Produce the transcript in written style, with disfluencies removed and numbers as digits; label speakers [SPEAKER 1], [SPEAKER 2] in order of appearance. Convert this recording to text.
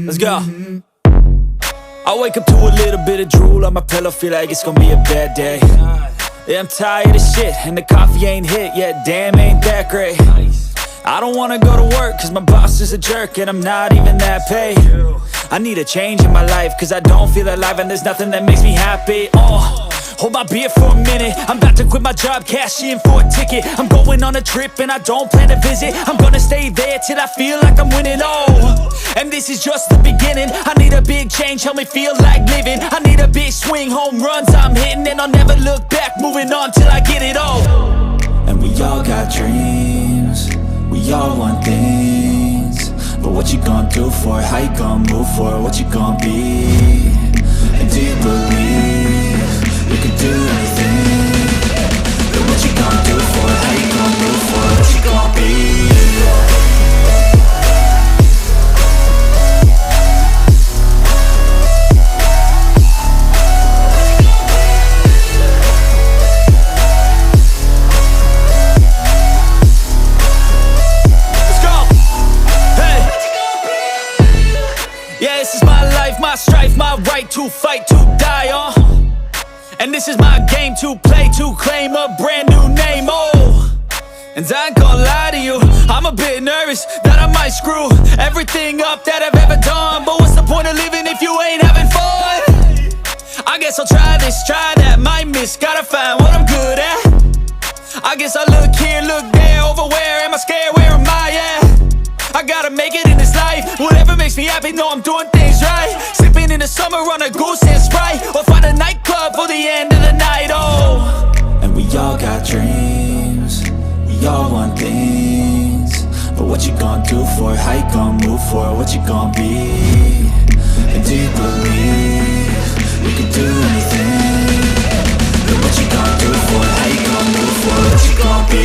[SPEAKER 1] Let's go. I wake up to a little bit of drool on my pillow, feel like it's gonna be a bad day. Yeah, I'm tired of shit, and the coffee ain't hit yet, damn, ain't that great. I don't wanna go to work, cause my boss is a jerk, and I'm not even that paid. I need a change in my life, cause I don't feel alive, and there's nothing that makes me happy. Hold my beer for a minute, I'm about to quit my job, cash in for a ticket. I'm going on a trip and I don't plan to visit. I'm gonna stay there till I feel like I'm winning, and this is just the beginning. I need a big change, help me feel like living. I need a big swing, home runs I'm hitting, and I'll never look back, moving on till I get it all. And we all got dreams, we all want things, but what you gonna do for it? How you gonna move for it? What you gonna be? And do you believe you can do anything? But what you gonna do for it? How you gonna move for it? What you gonna be? My strife, my right to fight, to die on. And this is my game to play, to claim a brand new name, And I ain't gonna lie to you, I'm a bit nervous that I might screw everything up that I've ever done. But what's the point of living if you ain't having fun? guess I'll try this, try that, might miss, gotta find what I'm good at. I guess I look here, look there, over where am I scared, where am I at? I gotta make it in this life, whatever makes me happy, know I'm doing things right. Sipping in the summer on a goose and Sprite, or find a nightclub for the end of the night, oh. And we all got dreams, we all want things, but what you gonna do for it, how you gonna move for it, what you gonna be? And do you believe we can do anything? But what you gonna do for it, how you gonna move for it, what you gonna be?